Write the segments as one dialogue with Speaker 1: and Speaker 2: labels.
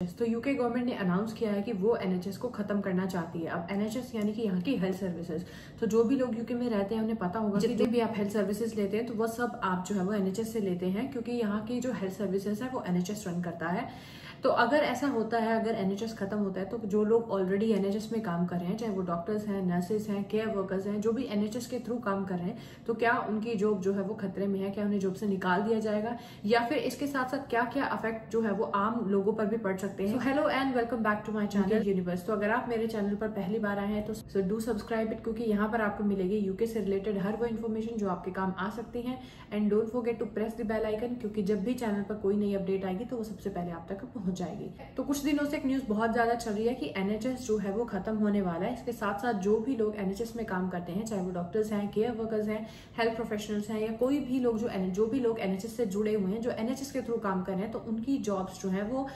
Speaker 1: तो UK government ने announce किया है कि वो एनएचएस को खत्म करना चाहती है। अब एनएचएस यानी कि यहाँ की हेल्थ सर्विसेज, तो जो भी लोग यूके में रहते हैं उन्हें पता होगा जितने भी आप हेल्थ सर्विसेज लेते हैं तो वो सब आप जो है वो एनएचएस से लेते हैं, क्योंकि यहाँ की जो हेल्थ सर्विसेज है वो एनएचएस रन करता है। तो अगर ऐसा होता है, अगर एनएचएस खत्म होता है तो जो लोग ऑलरेडी एनएचएस में काम कर रहे हैं, चाहे वो डॉक्टर्स हैं, नर्सेज हैं, केयर वर्कर्स हैं, जो भी एनएचएस के थ्रू काम कर रहे हैं, तो क्या उनकी जॉब जो है वो खतरे में है? क्या उन्हें जॉब से निकाल दिया जाएगा, या फिर इसके साथ साथ क्या क्या इफेक्ट जो है वो आम लोगों पर भी पड़ सकते हैं? Hello and welcome back to my channel universe. तो अगर आप मेरे चैनल पर पहली बार आए हैं तो डू सब्सक्राइब इट, क्योंकि यहाँ पर आपको मिलेगी यूके से रिलेटेड हर वो इन्फॉर्मेशन जो आपके काम आ सकती है। And don't forget to press the bell icon, क्योंकि जब भी चैनल पर कोई नई अपडेट आएगी तो वो सबसे पहले आप तक पहुंच जाएगी। तो कुछ दिनों से एक न्यूज बहुत ज्यादा चल रही है कि एनएचएस जो है वो खत्म होने वाला है। इसके साथ साथ जो भी लोग एनएचएस में काम करते हैं, चाहे वो डॉक्टर्स हैं, केयर वर्कर्स हैं, हेल्थ प्रोफेशनल्स हैं, या कोई भी लोग जो भी लोग एनएचएस से जुड़े हुए हैं, जो एनएचएस के थ्रू काम कर रहे हैं, तो उनकी जॉब्स जो है वो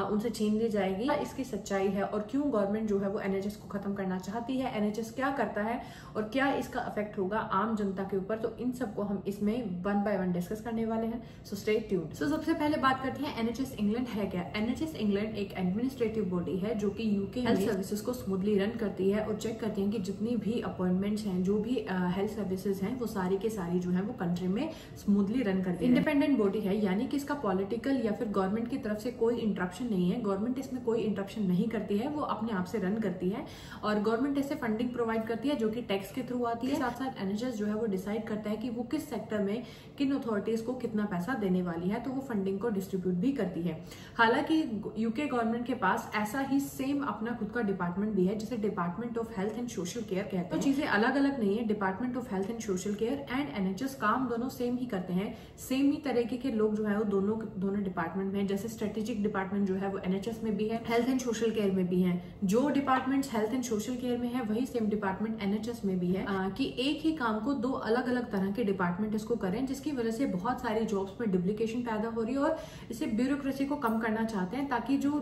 Speaker 1: उनसे छीन ली जाएगी। इसकी सच्चाई है और क्यों गवर्नमेंट जो है वो एनएचएस को खत्म करना चाहती है, एनएचएस क्या करता है और क्या इसका इफेक्ट होगा आम जनता के ऊपर, तो इन सबको हम इसमें वन बाय वन डिस्कस करने वाले हैं। So stay tuned. सो सबसे पहले बात करते हैं एनएचएस इंग्लैंड है क्या। एनएचएस इंग्लैंड एक एडमिनिस्ट्रेटिव बॉडी है जो कि यूके हेल्थ सर्विसेज को स्मूथली रन करती है और चेक करती है कि जितनी भी अपॉइंटमेंट्स हैं, जो भी हेल्थ सर्विसेज हैं, वो सारी के सारी जो है वो कंट्री में स्मूथली रन करती है। इंडिपेंडेंट बॉडी है, यानी कि इसका पॉलिटिकल या फिर गवर्नमेंट की तरफ से कोई इंटरप्शन नहीं है। गवर्नमेंट इसमें कोई इंटरप्शन नहीं करती है, वो अपने आप से रन करती है और गवर्नमेंट इससे फंडिंग प्रोवाइड करती है जो कि टैक्स के थ्रू आती है। साथ साथ एनएचएस जो है वो डिसाइड करता है कि वो किस सेक्टर में किन अथॉरिटीज को कितना पैसा देने वाली है, तो वो फंडिंग को डिस्ट्रीब्यूट भी करती है। हालांकि यूके गवर्नमेंट के पास ऐसा ही सेम अपना खुद का डिपार्टमेंट भी है, जिसे department of health and social care कहते हैं। तो चीजें अलग अलग नहीं है। Department of health and social care and NHS काम दोनों सेम ही करते हैं। सेम ही तरीके के लोग जो है वो दोनों डिपार्टमेंट में, जैसे स्ट्रेटेजिक डिपार्टमेंट जो है वो एनएचएस में भी है, हेल्थ एंड सोशल केयर में भी है। जो department health and social care में है वही सेम डिपार्टमेंट एनएचएस में भी है। कि एक ही काम को दो अलग अलग तरह के डिपार्टमेंट इसको करें, जिसकी वजह से बहुत सारी जॉब्स में डुप्लीकेशन पैदा हो रही है और इसे ब्यूरोक्रेसी को कम करना चाहते हैं, ताकि जो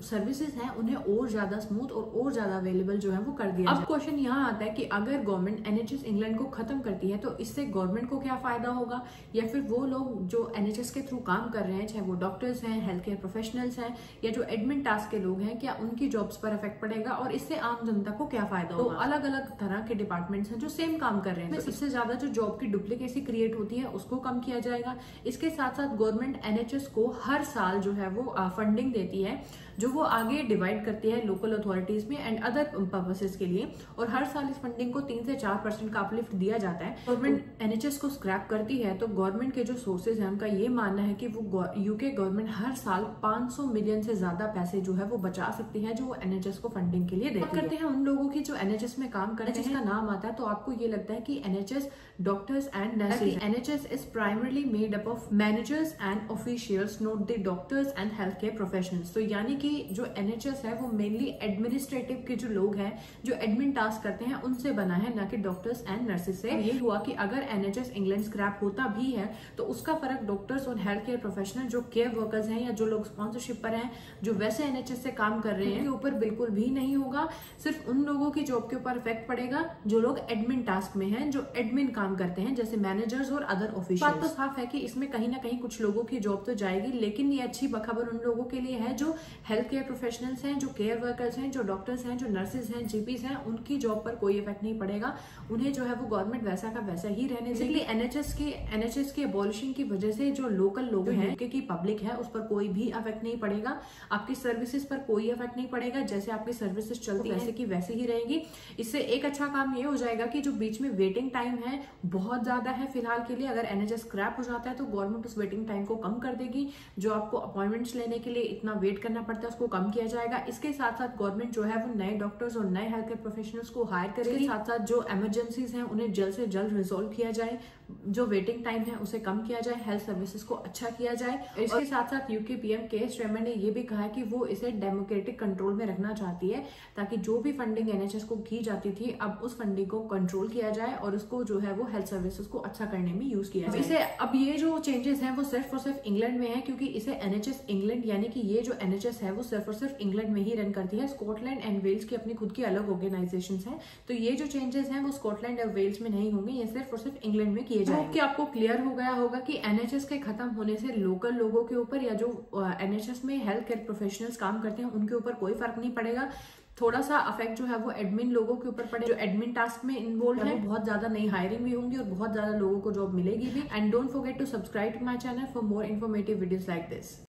Speaker 1: सर्विसेज हैं उन्हें और ज्यादा स्मूथ और ज्यादा अवेलेबल जो है वो कर दिया जाए। अब क्वेश्चन यहाँ आता है कि अगर गवर्नमेंट एनएचएस इंग्लैंड को खत्म करती है तो इससे गवर्नमेंट को क्या फायदा होगा, या फिर वो लोग जो एनएचएस के थ्रू काम कर रहे हैं, चाहे वो डॉक्टर्स हैं, हेल्थ केयर प्रोफेशनल्स हैं, या जो एडमिन टास्क के लोग हैं, क्या उनकी जॉब्स पर इफेक्ट पड़ेगा और इससे आम जनता को क्या फायदा होगा। तो अलग अलग तरह के डिपार्टमेंट्स हैं जो सेम काम कर रहे हैं। सबसे ज्यादा जो जॉब की डुप्लीकेसी क्रिएट होती है उसको कम किया जाएगा। इसके साथ साथ गवर्नमेंट एनएचएस को हर साल जो है वो फंडिंग देती है, जो वो आगे डिवाइड करती है लोकल अथॉरिटीज में एंड अदर पर्पसेस के लिए, और हर साल इस फंडिंग को 3 से 4% का अपलिफ्ट दिया जाता है। गवर्नमेंट एनएचएस को स्क्रैप करती है तो गवर्नमेंट के जो सोर्सेज हैं उनका ये मानना है कि वो यूके गवर्नमेंट हर साल 500 मिलियन से ज्यादा पैसे जो है वो बचा सकती है, जो वो एनएचएस को फंडिंग के लिए देती करते हैं। उन लोगों की जो एनएचएस में काम करते हैं, जिसका नाम आता है तो आपको ये लगता है कि NHS doctors and nurses. NHS is primarily made up of managers and officials, not the doctors and health care professionals. तो यानी कि जो एनएचएस है वो मेनली एडमिनिस्ट्रेटिव के जो लोग हैं, जो एडमिन टास्क करते हैं, उनसे बना है, ना कि डॉक्टर्स एंड नर्सेज से। ये हुआ कि अगर एनएचएस इंग्लैंड स्क्रैप होता भी है तो उसका फर्क डॉक्टर्स और हेल्थ केयर प्रोफेशनल, जो केयर वर्कर्स हैं या जो लोग स्पॉन्सरशिप पर हैं, जो वैसे एनएचएस से काम कर रहे हैं, उनके ऊपर बिल्कुल भी नहीं होगा। सिर्फ उन लोगों की जॉब के ऊपर इफेक्ट पड़ेगा जो लोग एडमिन टास्क में हैं, जो एडमिन काम करते हैं, जैसे मैनेजर्स और अदर ऑफिशियल्स। बात तो साफ है कि इसमें कहीं ना कहीं कुछ लोगों की जॉब तो जाएगी, लेकिन ये अच्छी खबर उन लोगों के लिए है जो हेल्थ केयर प्रोफेशनल्स हैं, जो केयर वर्कर्स हैं, जो डॉक्टर्स हैं, जो नर्सेज हैं, जीपीज हैं, उनकी जॉब पर कोई इफेक्ट नहीं पड़ेगा। उन्हें जो है वो गवर्नमेंट वैसा का वैसा ही रहने देगी। एनएचएस के एबॉलिशन की वजह से जो लोकल लोग हैं, की पब्लिक है, उस पर कोई भी इफेक्ट नहीं पड़ेगा। आपकी सर्विसेज पर कोई इफेक्ट नहीं पड़ेगा। जैसे आपकी सर्विसेज चलती है वैसे की वैसे ही रहेंगी। इससे एक अच्छा काम ये हो जाएगा कि जो बीच में वेटिंग टाइम है बहुत ज्यादा है फिलहाल के लिए, अगर एनएचएस स्क्रैप हो जाता है तो गवर्नमेंट उस वेटिंग टाइम को कम कर देगी। जो आपको अपॉइंटमेंट्स लेने के लिए इतना वेट करना पड़ता है उसको कम किया जाएगा। इसके साथ साथ गवर्नमेंट जो है वो नए डॉक्टर्स और नए हेल्थ केयर प्रोफेशनल्स को हायर करेगी। साथ साथ जो इमरजेंसीज हैं उन्हें जल्द से जल्द रिजोल्व किया जाए, जो वेटिंग टाइम है उसे कम किया जाए, हेल्थ सर्विसेज को अच्छा किया जाए। इसके साथ साथ यूके पीएम केयर स्टारमर ने ये भी कहा है कि वो इसे डेमोक्रेटिक कंट्रोल में रखना चाहती है, ताकि जो भी फंडिंग एनएचएस को की जाती थी अब उस फंडिंग को कंट्रोल किया जाए और उसको जो है वो हेल्थ सर्विसेज को अच्छा करने में यूज किया जाए। इसे अब ये जो चेंजेस हैं वो सिर्फ और सिर्फ इंग्लैंड में है, क्योंकि इसे एनएचएस इंग्लैंड इंग्लैंड, यानी कि ये जो NHS है वो सिर्फ और सिर्फ इंग्लैंड में ही रन करती है। स्कॉटलैंड एंड वेल्स की अपनी खुद की अलग ऑर्गेनाइजेशन है, तो ये जो चेंजेस हैं वो स्कॉटलैंड और वेल्स में नहीं होंगे, ये सिर्फ और सिर्फ इंग्लैंड में किए जाएंगे। कि आपको क्लियर हो गया होगा कि NHS के खत्म होने से लोकल लोगों के ऊपर या जो NHS में हेल्थ केयर प्रोफेशनल्स काम करते हैं उनके ऊपर कोई फर्क नहीं पड़ेगा। थोड़ा सा अफेक्ट जो है वो एडमिन लोगों के ऊपर पड़े, जो एडमिन टास्क में इन्वॉल्व है। बहुत ज्यादा नई हायरिंग भी होंगी और बहुत ज्यादा लोगों को जॉब मिलेगी भी। And don't forget to subscribe to my channel for more informative videos like this.